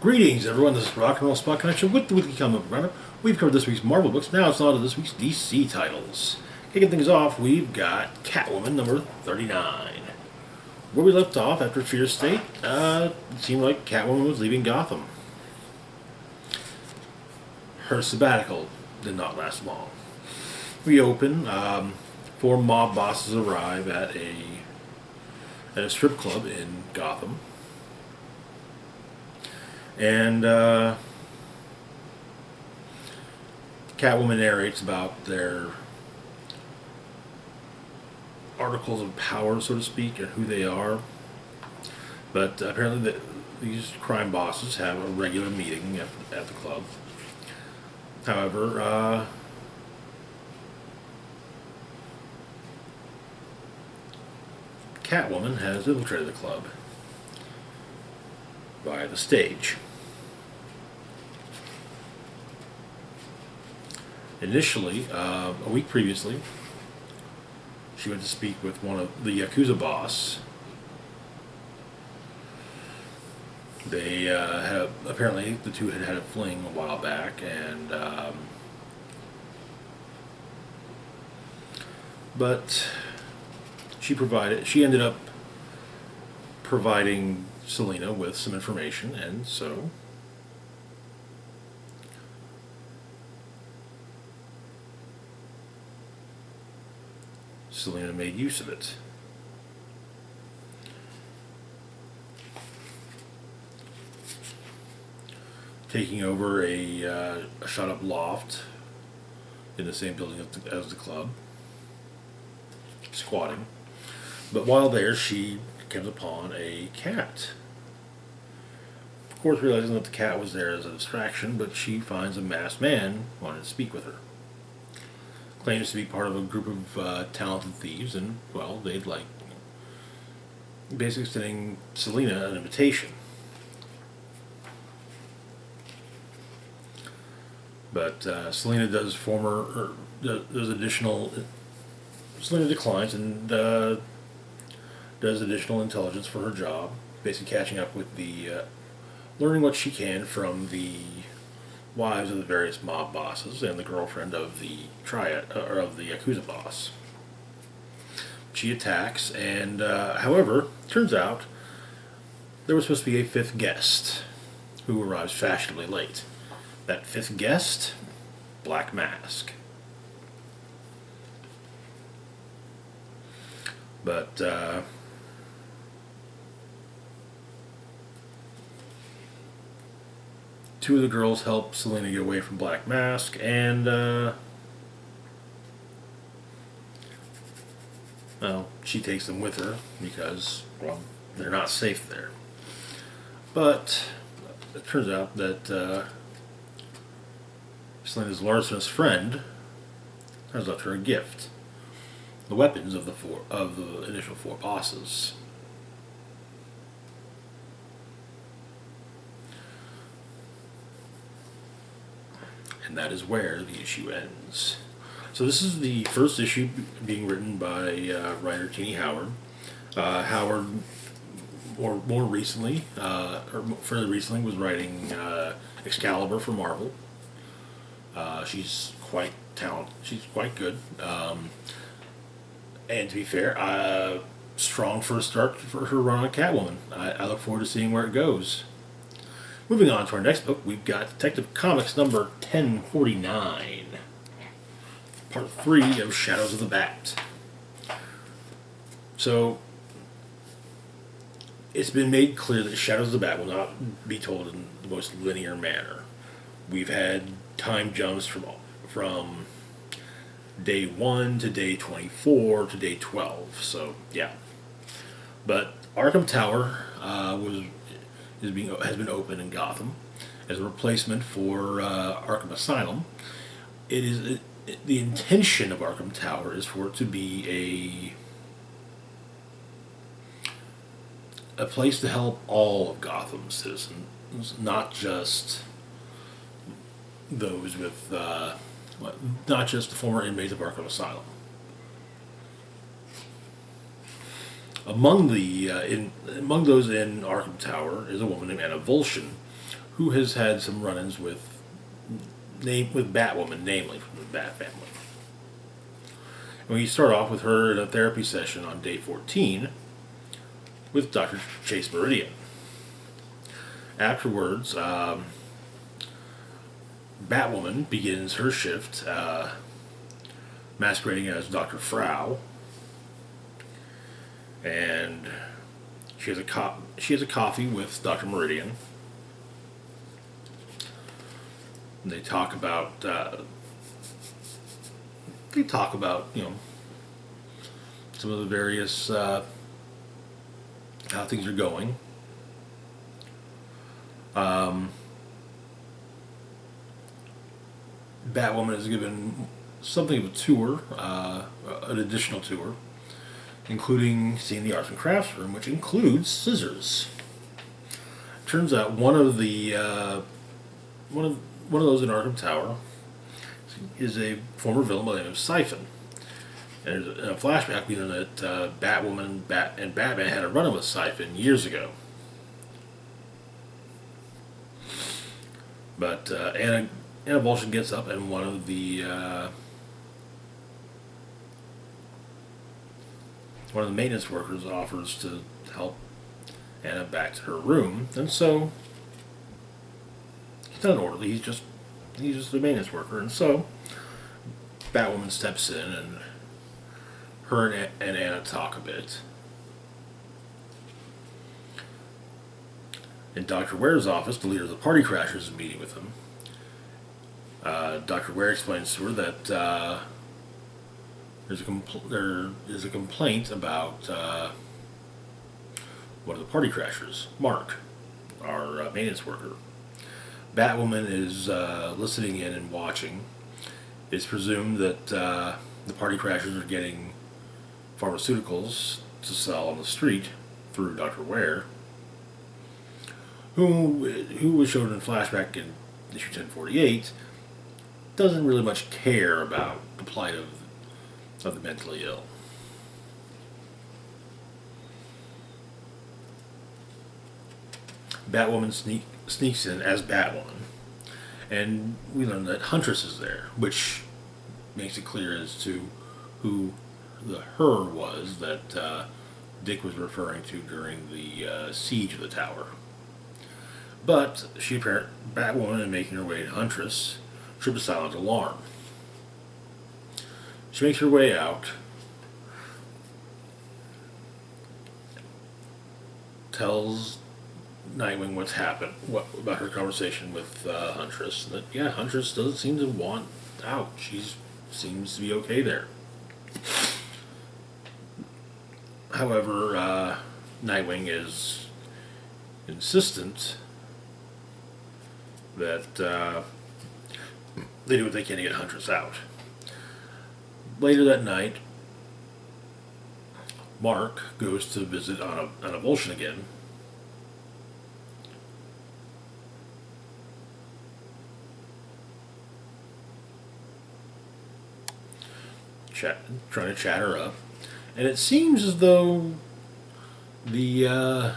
Greetings, everyone. This is Rock and Roll Spot Connection with the Weekly Comic Book Roundup. We've covered this week's Marvel books. Now it's on to this week's DC titles. Kicking things off, we've got Catwoman number 39. Where we left off after Fear State, it seemed like Catwoman was leaving Gotham. Her sabbatical did not last long. We open, four mob bosses arrive at a strip club in Gotham. And Catwoman narrates about their articles of power, so to speak, and who they are. But apparently these crime bosses have a regular meeting at the club. However, Catwoman has infiltrated the club via the stage. Initially, a week previously, she went to speak with one of the Yakuza boss. They apparently the two had a fling a while back, and but she ended up providing Selena with some information, and so Selena made use of it. Taking over a shut-up loft in the same building as the club, squatting. But while there, she comes upon a cat. Of course, realizing that the cat was there as a distraction, but she finds a masked man wanting to speak with her. Claims to be part of a group of talented thieves, and, well, they'd like basically extending Selena an invitation. But Selena does Selena declines and does additional intelligence for her job, basically catching up with learning what she can from the wives of the various mob bosses and the girlfriend of the of the Yakuza boss. She attacks, and however, turns out there was supposed to be a fifth guest who arrives fashionably late. That fifth guest, Black Mask. But two of the girls help Selena get away from Black Mask, and well, she takes them with her because, well, they're not safe there. But it turns out that Selena's larcenous friend has left her a gift: the weapons of the initial four bosses. And that is where the issue ends. So this is the first issue being written by writer Tini Howard. Howard, more recently, or further recently, was writing Excalibur for Marvel. She's quite talented. She's quite good. And to be fair, strong first start for her run on Catwoman. I look forward to seeing where it goes. Moving on to our next book, we've got Detective Comics number 1049, part 3 of Shadows of the Bat. So, it's been made clear that Shadows of the Bat will not be told in the most linear manner. We've had time jumps from day 1 to day 24 to day 12, so yeah. But Arkham Tower has been opened in Gotham as a replacement for Arkham Asylum. The intention of Arkham Tower is for it to be a place to help all of Gotham's citizens, not just those with not just the former inmates of Arkham Asylum. Among those in Arkham Tower is a woman named Anna Volshin, who has had some run-ins with Batwoman, namely from the Bat family. And we start off with her in a therapy session on day 14 with Dr. Chase Meridian. Afterwards, Batwoman begins her shift, masquerading as Dr. Frau, and she has a coffee with Dr. Meridian. And they talk about some of the various how things are going. Batwoman is given something of a tour, an additional tour, including seeing the arts and crafts room, which includes scissors. Turns out one of those in Arkham Tower is a former villain by the name of Siphon. And in a flashback, we know that Batwoman and Batman had a run-in with Siphon years ago. But Anna Volshin gets up, and one of the maintenance workers offers to help Anna back to her room, and so he's not an orderly. He's just a maintenance worker, and so Batwoman steps in, and her and Anna talk a bit. In Dr. Ware's office, the leader of the Party Crashers is meeting with him. Dr. Ware explains to her that there is a complaint about one of the Party Crashers, Mark, our maintenance worker. Batwoman is listening in and watching. It's presumed that the Party Crashers are getting pharmaceuticals to sell on the street through Dr. Ware, who was shown in flashback in issue 1048, doesn't really much care about the plight of the mentally ill. Batwoman sneaks in as Batwoman, and we learn that Huntress is there, which makes it clear as to who the her was that Dick was referring to during the siege of the tower. But Batwoman, in making her way to Huntress, trips a silent alarm. She makes her way out, tells Nightwing what's happened, about her conversation with Huntress. That Huntress doesn't seem to want out. She seems to be okay there. However, Nightwing is insistent that they do what they can to get Huntress out. Later that night, Mark goes to visit Anna Volshin again. Trying to chat her up. And it seems as though what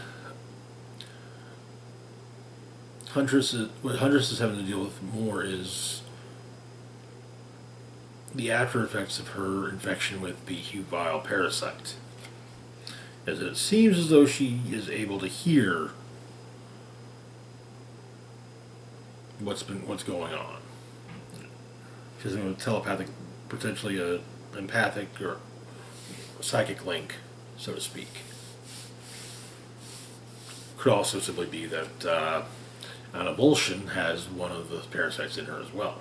Huntress is having to deal with more is the after effects of her infection with the Huvile parasite. As it seems as though she is able to hear what's going on. She has a telepathic, potentially a empathic or psychic link, so to speak. Could also simply be that Anna Volshin has one of the parasites in her as well.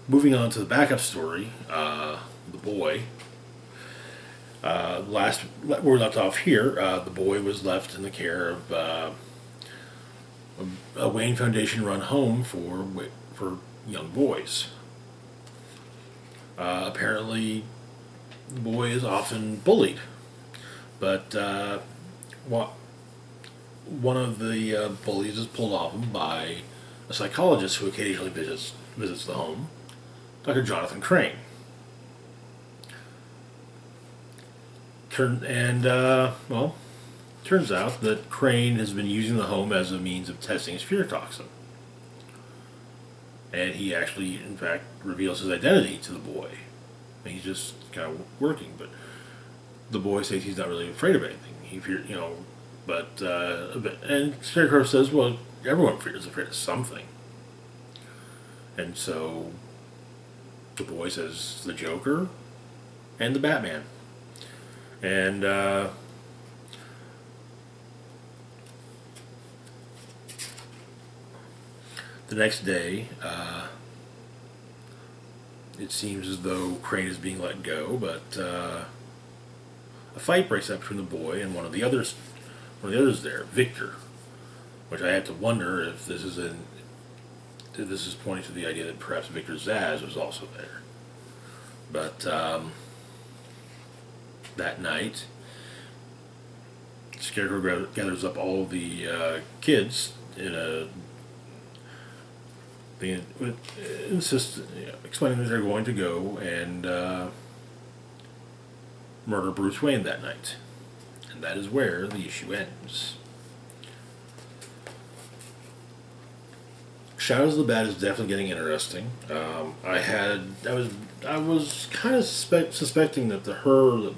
Moving on to the backup story, the boy. Last we're left off here. The boy was left in the care of a Wayne Foundation run home for young boys. Apparently, the boy is often bullied, but one of the bullies is pulled off him by a psychologist who occasionally visits the home, Dr. Jonathan Crane. turns out that Crane has been using the home as a means of testing his fear toxin. And he actually, in fact, reveals his identity to the boy. And he's just kind of working, but the boy says he's not really afraid of anything. He fears, and Scarecrow says, well, everyone is afraid of something. And so the boy says the Joker and the Batman. And the next day, it seems as though Crane is being let go, but a fight breaks up between the boy and one of the others there, Victor. Which I have to wonder if this is pointing to the idea that perhaps Victor Zsasz was also there. But that night, Scarecrow gathers up all the kids in a. They insist, explaining that they're going to go and murder Bruce Wayne that night. And that is where the issue ends. Shadows of the Bat is definitely getting interesting. I was kind of suspecting that her that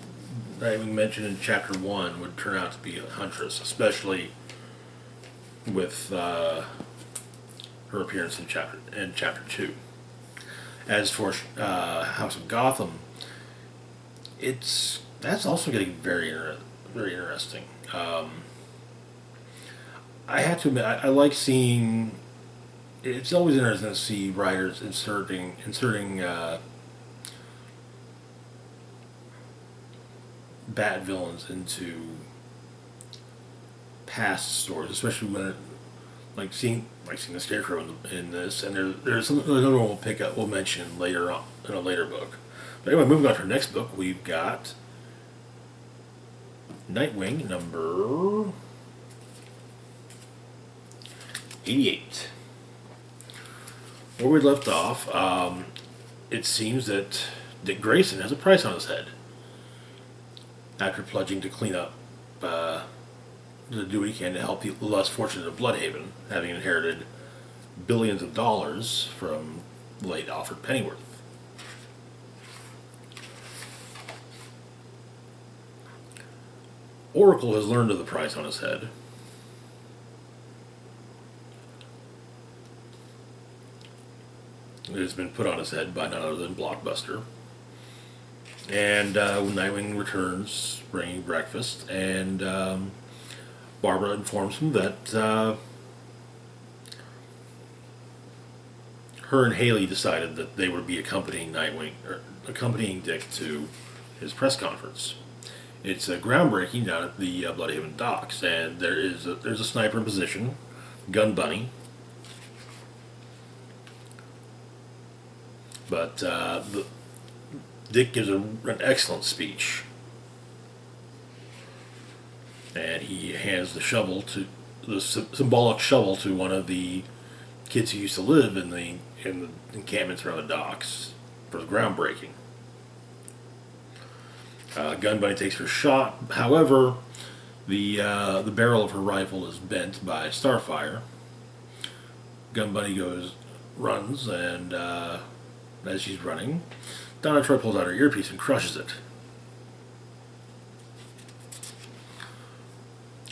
Nightwing mentioned in Chapter 1 would turn out to be a Huntress, especially with her appearance in Chapter 2. As for House of Gotham, that's also getting very interesting. I have to admit, I like seeing. It's always interesting to see writers inserting bad villains into past stories, especially when seeing the Scarecrow in this, and there's another one we'll mention later on in a later book. But anyway, moving on to our next book, we've got Nightwing number 88. Where we left off, it seems that Dick Grayson has a price on his head after pledging to clean up, to do what he can to help the less fortunate of Bloodhaven, having inherited billions of dollars from the late Alfred Pennyworth. Oracle has learned of the price on his head. It has been put on his head by none other than Blockbuster. And when Nightwing returns, bringing breakfast, and Barbara informs him that her and Haley decided that they would be accompanying Dick to his press conference. It's groundbreaking down at the Bloodhaven docks, and there's a sniper in position, Gun Bunny. But Dick gives an excellent speech, and he hands the symbolic shovel to one of the kids who used to live in the encampments around the docks for the groundbreaking. Gun Bunny takes her shot. However, the barrel of her rifle is bent by Starfire. Gun Bunny runs, and as she's running, Donna Troy pulls out her earpiece and crushes it.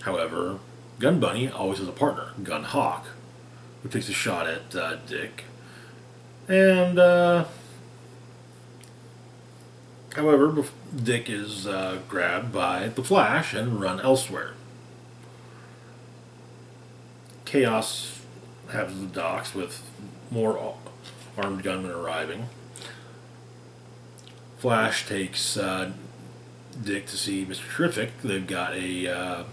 However, Gun Bunny always has a partner, Gun Hawk, who takes a shot at Dick. And, however, Dick is grabbed by the Flash and run elsewhere. Chaos has the docks with more armed gunmen arriving. Flash takes Dick to see Mr. Terrific. They've got a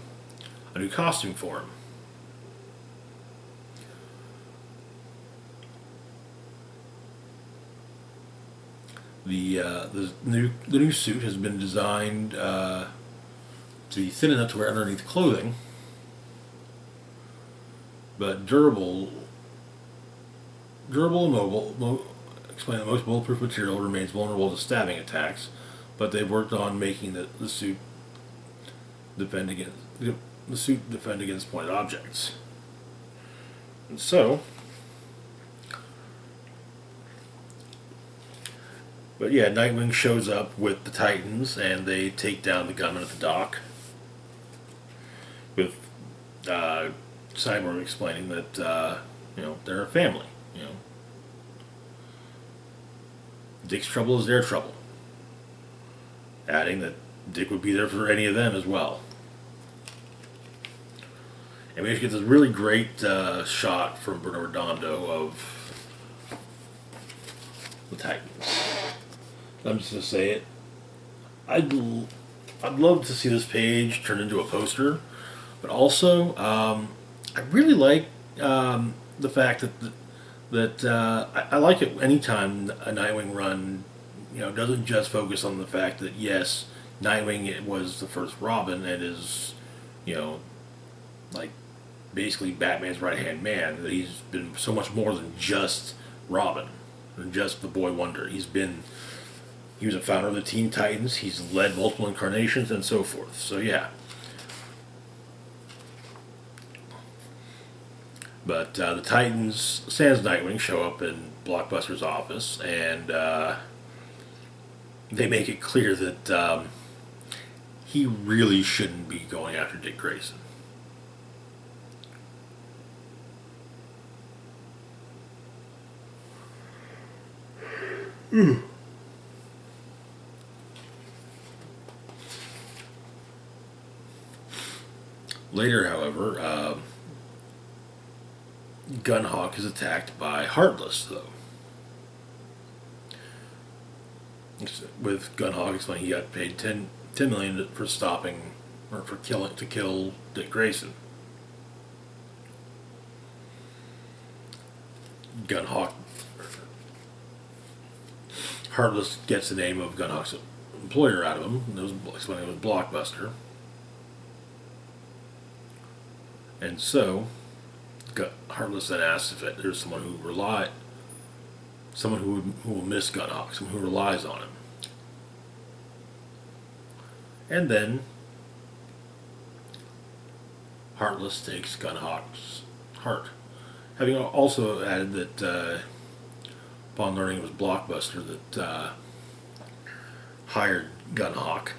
new costume for him. The new suit has been designed to be thin enough to wear underneath clothing, but durable and mobile. Explain that most bulletproof material remains vulnerable to stabbing attacks, but they've worked on making the suit defend against the suit defend against pointed objects. And so, but yeah, Nightwing shows up with the Titans, and they take down the gunman at the dock. With Cyborg explaining that they're a family. Dick's trouble is their trouble. Adding that Dick would be there for any of them as well. And we get this really great shot from Bruno Redondo of the Titans. I'm just going to say it. I'd love to see this page turn into a poster, but also I really like the fact that I like it anytime a Nightwing run doesn't just focus on the fact that yes, Nightwing was the first Robin and is like basically Batman's right hand man, that he's been so much more than just Robin, than just the Boy Wonder. He was a founder of the Teen Titans, he's led multiple incarnations and so forth. So yeah. But the Titans, sans Nightwing, show up in Blockbuster's office, and they make it clear that he really shouldn't be going after Dick Grayson. Later, however, Gunhawk is attacked by Heartless, though. With Gunhawk explaining he got paid $10 million for stopping or for to kill Dick Grayson. Heartless gets the name of Gunhawk's employer out of him. It was explaining it was Blockbuster. And so, Heartless then asks if there's someone who will miss Gunhawk, someone who relies on him. And then Heartless takes Gunhawk's heart, having also added that upon learning it was Blockbuster that hired Gunhawk,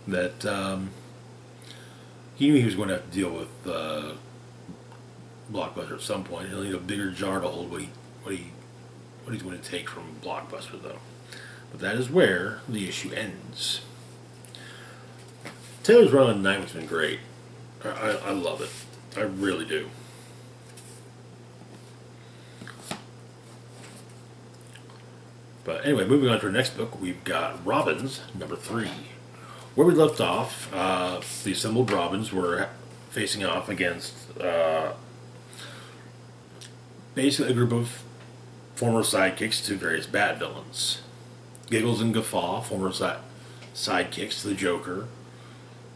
that he knew he was going to have to deal with Blockbuster at some point. He'll need a bigger jar to hold what he's going to take from Blockbuster, though. But that is where the issue ends. Taylor's run on Nightwing's been great. I love it. I really do. But anyway, moving on to our next book, we've got Robins, number 3. Where we left off, the assembled Robins were facing off against basically a group of former sidekicks to various Bat villains. Giggles and Guffaw, former sidekicks to the Joker.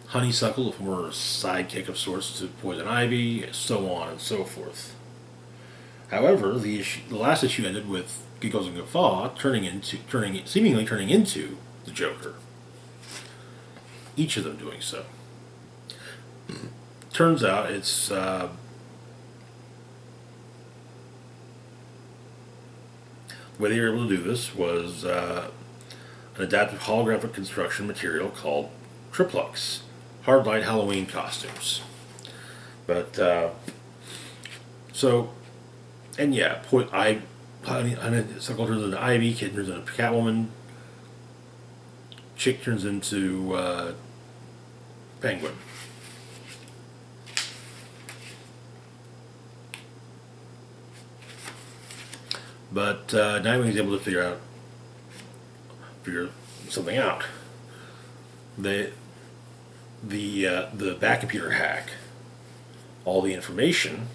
Honeysuckle, a former sidekick of sorts to Poison Ivy, so on and so forth. However, the last issue ended with Giggles and Guffaw seemingly turning into the Joker. Each of them doing so. Turns out it's the way they were able to do this was an adaptive holographic construction material called Triplux, hard light Halloween costumes. But Honeysuckle turns into Ivy, Kid turns into Catwoman, Chick turns into Penguin. But Nightwing is able to figure something out. The back computer hack, all the information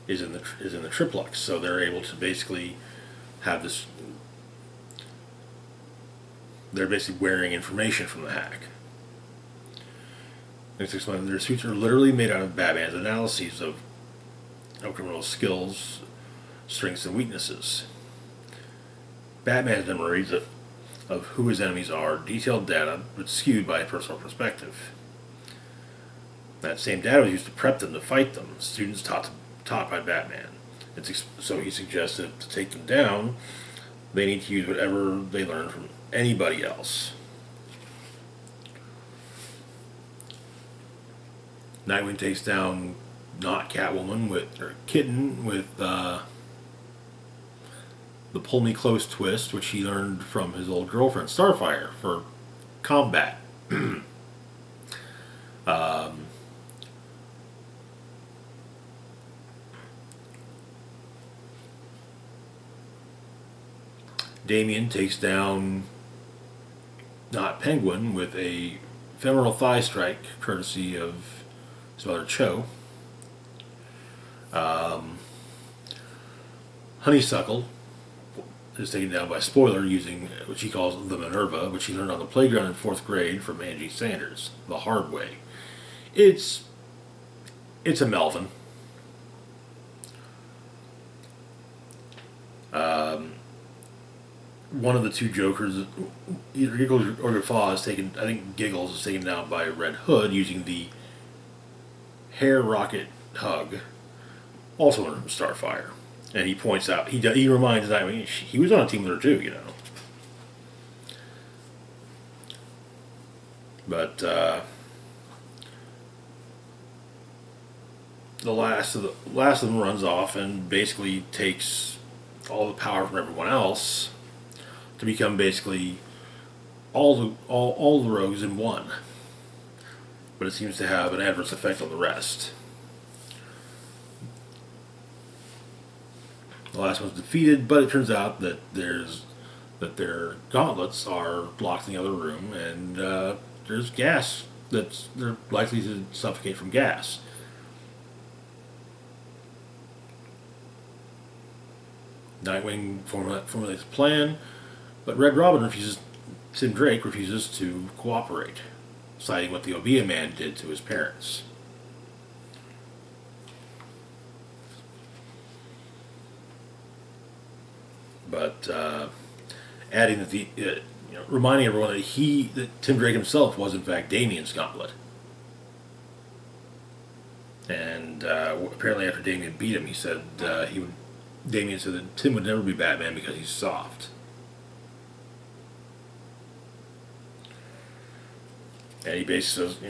is in the Triplux, so they're able to basically have this. They're basically wearing information from the hack. Next, explain their suits are literally made out of Batman's analyses of criminal skills, strengths, and weaknesses. Batman's memories of who his enemies are, detailed data, but skewed by a personal perspective. That same data was used to prep them to fight them. Students taught by Batman. So he suggested to take them down, they need to use whatever they learn from anybody else. Nightwing takes down not Catwoman or Kitten with the pull me close twist, which he learned from his old girlfriend Starfire for combat. Damian takes down not Penguin with a femoral thigh strike, courtesy of his mother Cho. Honeysuckle is taken down by Spoiler using what she calls the Minerva, which he learned on the playground in 4th grade from Angie Sanders, the hard way. It's a Melvin. One of the two Jokers, either Giggles or Guffaw, is taken. I think Giggles is taken down by Red Hood using the hair rocket hug, also learned from Starfire. And he points out, he reminds Nightwing, he was on a team with her too, you know. But the last of them runs off and basically takes all the power from everyone else to become basically all the rogues in one. But it seems to have an adverse effect on the rest. The last one's defeated, but it turns out that their gauntlets are locked in the other room, and there's gas they're likely to suffocate from gas. Nightwing formulates a plan, but Red Robin Tim Drake refuses to cooperate, citing what the Obia man did to his parents. But adding that reminding everyone that Tim Drake himself was in fact Damian's gauntlet, and apparently after Damian beat him, he said Damian said that Tim would never be Batman because he's soft. And he basically says,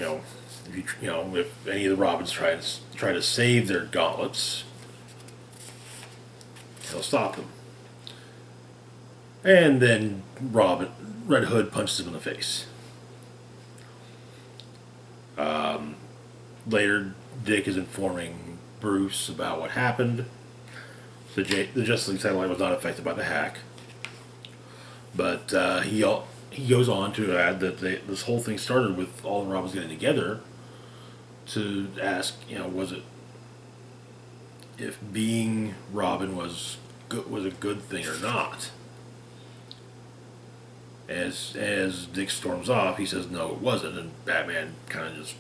if any of the Robins try to save their gauntlets, he'll stop them. And then Red Hood punches him in the face. Later, Dick is informing Bruce about what happened. The Justice League satellite was not affected by the hack, but he goes on to add that this whole thing started with all the Robins getting together to ask, was it if being Robin was a good thing or not. As Dick storms off, he says no, it wasn't, and Batman kind of just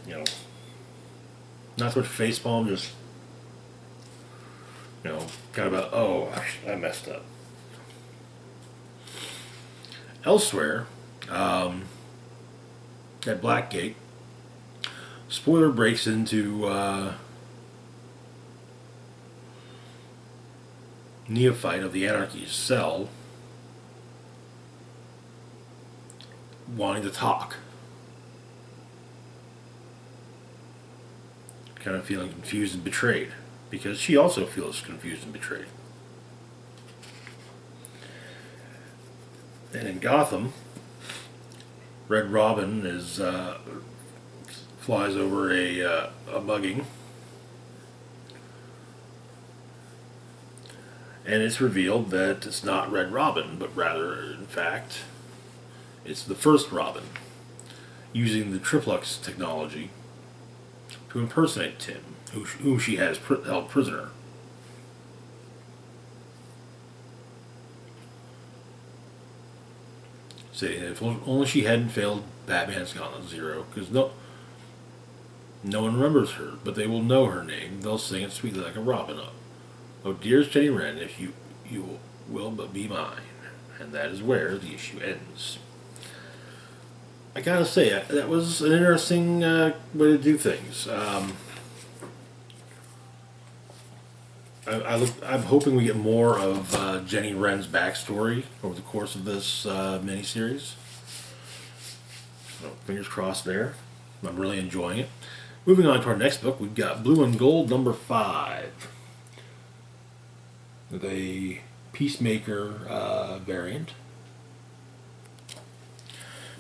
not so much facepalm, just kind of I messed up. Elsewhere, at Blackgate, Spoiler breaks into Neophyte of the Anarchy's cell, wanting to talk. Kind of feeling confused and betrayed, because she also feels confused and betrayed. And in Gotham, Red Robin flies over a mugging, and it's revealed that it's not Red Robin, but rather, in fact, it's the first Robin, using the Triplex technology to impersonate Tim, whom she has held prisoner. Saying that if only she hadn't failed Batman's Gauntlet Zero, because no one remembers her, but they will know her name. They'll sing it sweetly like a robin up. Oh, dearest Jenny Wren, if you will but be mine. And that is where the issue ends. I gotta say that was an interesting way to do things. I'm hoping we get more of Jenny Wren's backstory over the course of this miniseries. So fingers crossed there. I'm really enjoying it. Moving on to our next book, we've got Blue and Gold #5. The Peacemaker variant.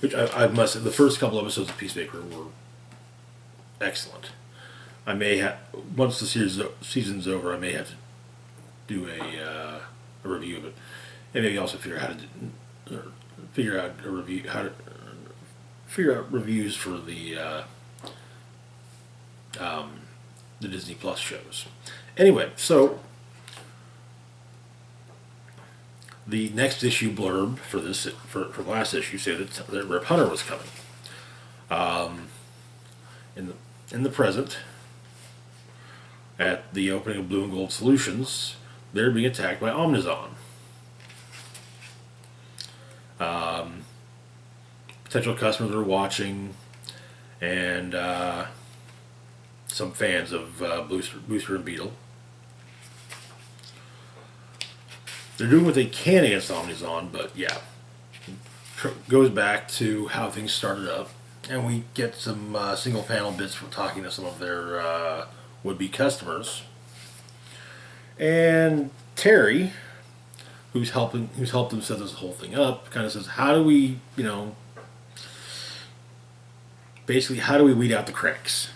Which I must say, the first couple episodes of Peacemaker were excellent. I may have, once the season's over, I may have to do a review of it, and maybe also figure out how to figure out a review how to figure out reviews for the Disney Plus shows. Anyway, so the next issue blurb for this for last issue said that Rip Hunter was coming. In the present, at the opening of Blue and Gold Solutions, they're being attacked by Omnizon. Potential customers are watching, and some fans of Booster and Beetle. They're doing what they can against Omnizon, but yeah, goes back to how things started up, and we get some single panel bits from talking to some of their would-be customers. And Terry, who's helped them set this whole thing up, kind of says, "How do we, basically, how do we weed out the cranks?"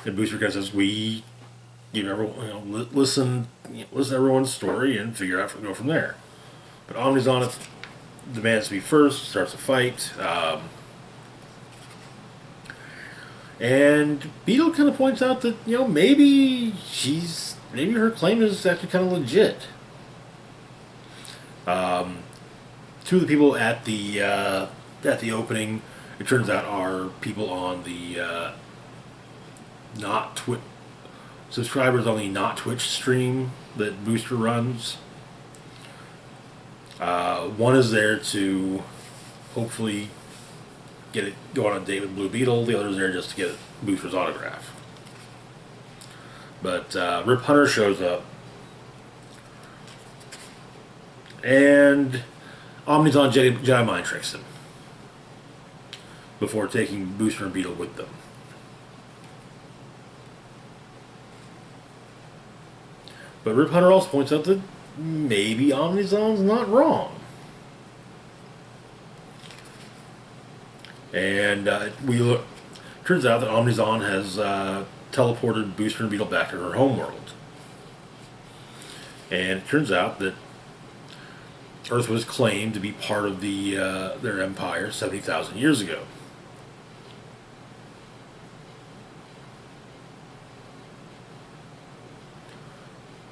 And Booster kind of says, "We give everyone, listen to everyone's story and figure out go from there." But Omnizon demands to be first, starts a fight, and Beetle kind of points out that maybe her claim is actually kind of legit. Two of the people at the opening, it turns out, are people on the not Twitch subscribers on the not Twitch stream that Booster runs. One is there to hopefully go on a date with Blue Beetle. The other is there just to get Booster's autograph. But Rip Hunter shows up, and Omnizon Jedi mind tricks him before taking Booster and Beetle with them. But Rip Hunter also points out that maybe Omnizon's not wrong. And turns out that Omnizon has teleported Booster and Beetle back to her homeworld. And it turns out that Earth was claimed to be part of their empire 70,000 years ago.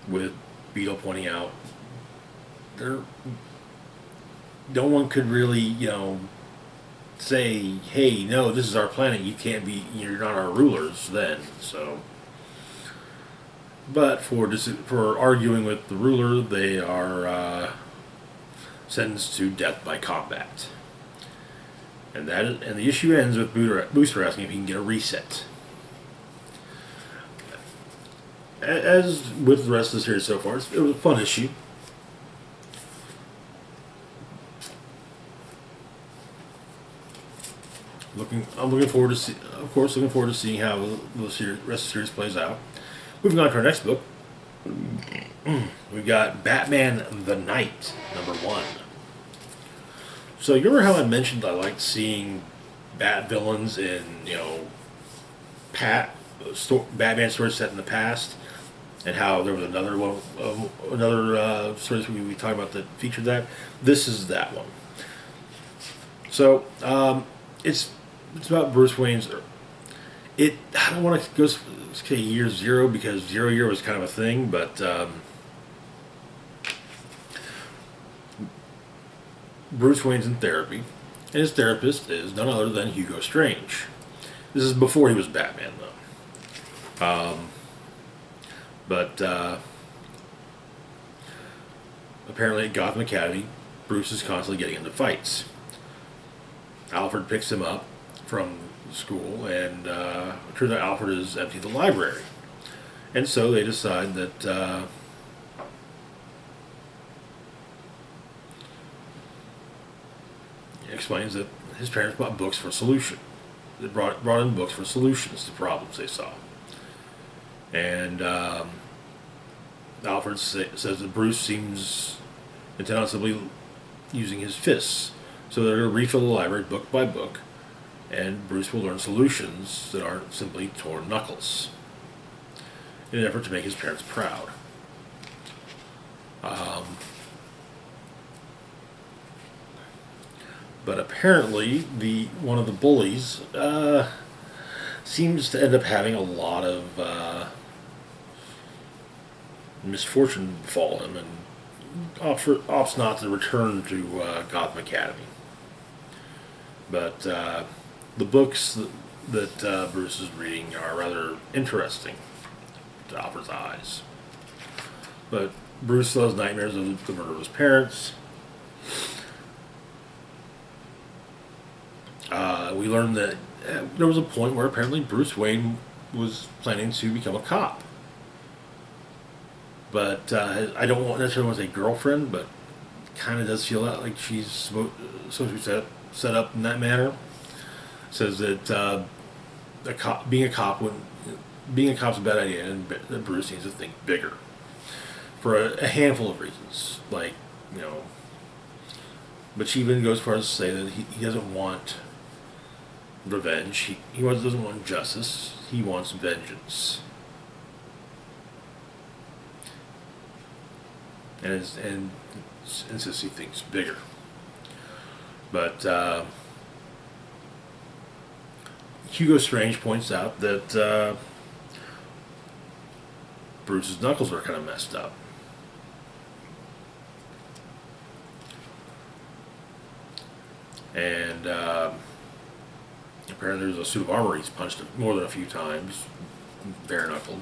With Beetle pointing out no one could really, say, "Hey, no, this is our planet. You can't be. You're not our rulers." Then, so. But for arguing with the ruler, they are sentenced to death by combat. And the issue ends with Booster asking if he can get a reset. As with the rest of the series so far, it was a fun issue. I'm looking forward to seeing how the rest of the series plays out. Moving on to our next book, we've got Batman the Knight #1. So you remember how I mentioned I liked seeing Bat villains in Batman stories set in the past, and how there was another story we talked about that featured that. This is that one. So it's about Bruce Wayne's. I don't want to go say year zero, because 0 year was kind of a thing, but Bruce Wayne's in therapy, and his therapist is none other than Hugo Strange. This is before he was Batman, though. But apparently at Gotham Academy, Bruce is constantly getting into fights. Alfred picks him up from school, and it turns out Alfred has emptied the library. And so they decide that he explains that his parents bought books for a solution. They brought in books for solutions to problems they saw. And Alfred says that Bruce seems intent on simply using his fists. So they're going to refill the library book by book, and Bruce will learn solutions that aren't simply torn knuckles, in an effort to make his parents proud. But apparently, one of the bullies seems to end up having a lot of misfortune befall him, and opts not to return to Gotham Academy. But the books that Bruce is reading are rather interesting to Alfred's eyes. But Bruce still has nightmares of the murder of his parents. We learned that there was a point where apparently Bruce Wayne was planning to become a cop. But I don't necessarily want to say girlfriend, but kind of does feel like she's supposed to be set up in that manner. Says that being a cop's a bad idea, and that Bruce needs to think bigger for a handful of reasons, like, you know. But she even goes as far as to say that he doesn't want revenge. He doesn't want justice. He wants vengeance. And insists he thinks bigger. But Hugo Strange points out that Bruce's knuckles are kind of messed up. And apparently there's a suit of armor he's punched more than a few times, bare-knuckled.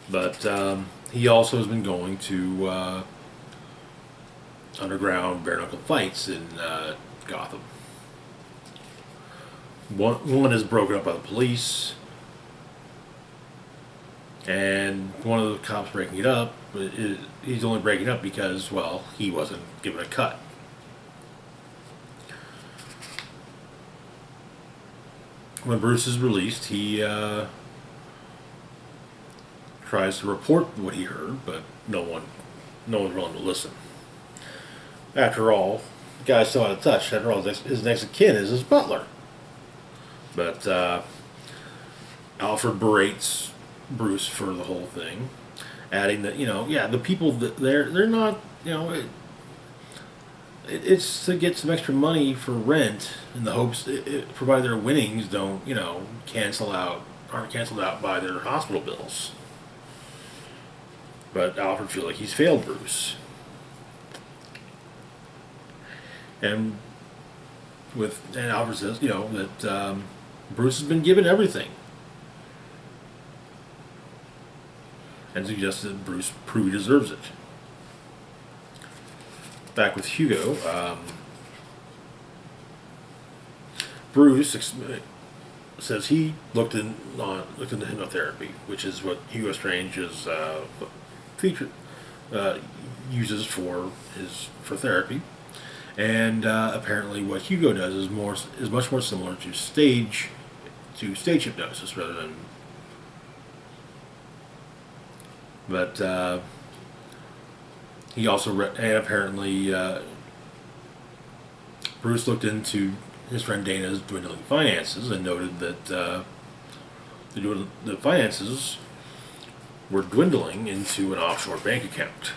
But he also has been going to underground bare-knuckle fights in Gotham. One is broken up by the police, and one of the cops breaking it up, he's only breaking it up because, well, he wasn't given a cut. When Bruce is released, he tries to report what he heard, but no one's willing to listen. After all, the guy's still out of touch. After all, his next of kin is his butler. But Alfred berates Bruce for the whole thing, adding that, the people that they're not, it's to get some extra money for rent in the hopes, provided their winnings don't, aren't canceled out by their hospital bills. But Alfred feels like he's failed Bruce. And Alfred says, that Bruce has been given everything. And suggests that Bruce prove he deserves it. Back with Hugo, Bruce says he looked into hypnotherapy, which is what Hugo Strange's feature uses for therapy, and apparently what Hugo does is much more similar to stage hypnosis rather than. But he also and apparently Bruce looked into his friend Dana's dwindling finances and noted that the finances were dwindling into an offshore bank account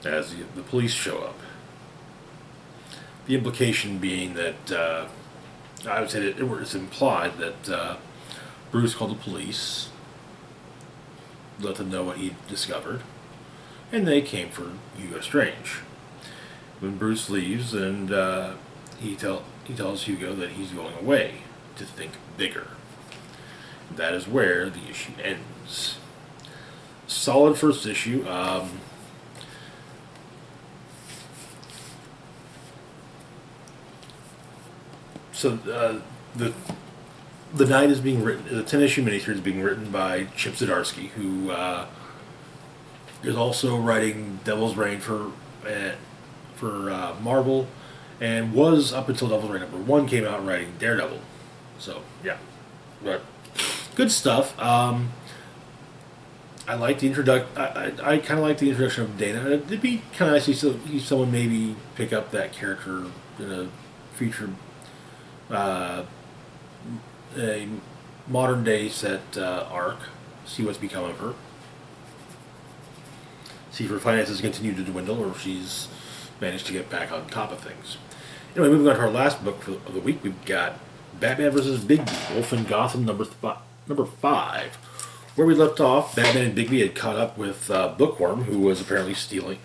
as the police show up. The implication being that I would say that it's implied that Bruce called the police, let them know what he discovered, and they came for Hugo Strange. When Bruce leaves, and he tells Hugo that he's going away to think bigger. That is where the issue ends. Solid first issue. So the Night is being written. The 10-issue miniseries is being written by Chip Zdarsky, who is also writing Devil's Reign for Marvel, and was up until Devil's Reign #1 came out writing Daredevil. So yeah, but good stuff. I like the introduction. I kind of like the introduction of Dana. It'd be kind of nice to see someone maybe pick up that character in a future, a modern day set arc. See what's become of her. See if her finances continue to dwindle, or if she's managed to get back on top of things. Anyway, moving on to our last book of the week, we've got Batman vs. Bigby, Wolf in Gotham number 5. Where we left off, Batman and Bigby had caught up with Bookworm, who was apparently stealing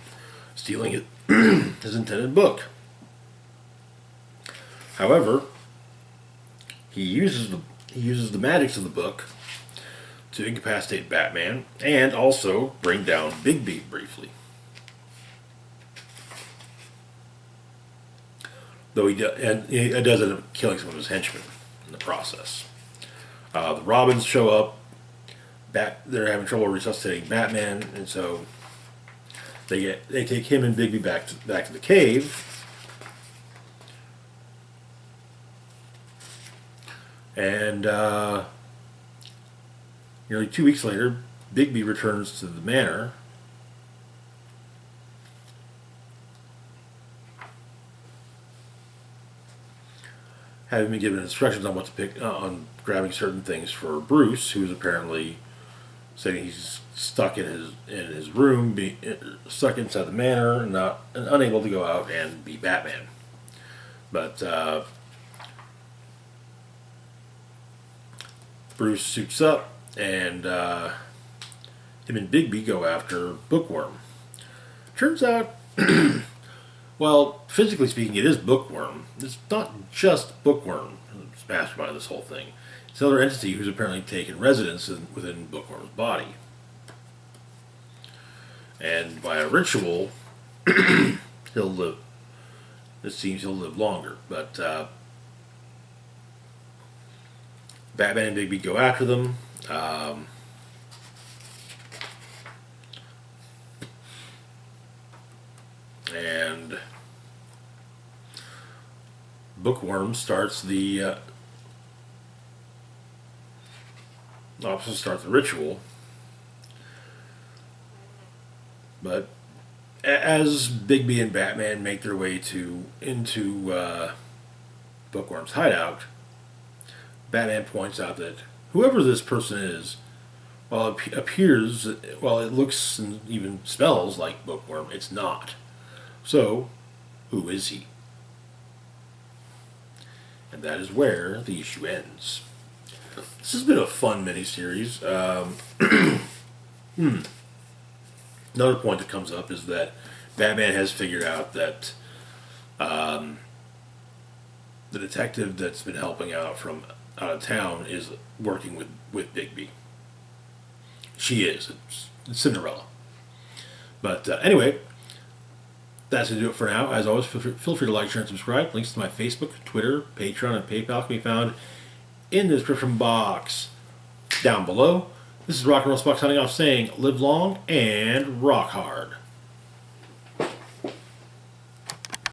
his, his intended book. However, he uses the magics of the book to incapacitate Batman and also bring down Bigby briefly. Though he does end up killing some of his henchmen in the process. The Robins show up. They're having trouble resuscitating Batman, and so they take him and Bigby back to the cave. And nearly 2 weeks later, Bigby returns to the manor. Having been given instructions on what to pick on grabbing certain things for Bruce, who is apparently saying he's stuck in his room, stuck inside the manor, and unable to go out and be Batman. But Bruce suits up, and him and Bigby go after Bookworm. Turns out, well, physically speaking, it is Bookworm. It's not just Bookworm who's masterminded this whole thing. It's another entity who's apparently taken residence within Bookworm's body. And by a ritual, he'll live. It seems he'll live longer. But Batman and Bigby go after them. And Bookworm starts the ritual. But as Bigby and Batman make their way into Bookworm's hideout, Batman points out that whoever this person is, while it looks and even smells like Bookworm, it's not. So, who is he? And that is where the issue ends. This has been a fun miniseries. Another point that comes up is that Batman has figured out that the detective that's been helping out from out of town is working with Bigby. She is. It's Cinderella. But anyway, that's going to do it for now. As always, feel free to like, share, and subscribe. Links to my Facebook, Twitter, Patreon, and PayPal can be found in the description box down below. This is Rock and Roll Spock signing off saying, live long and rock hard.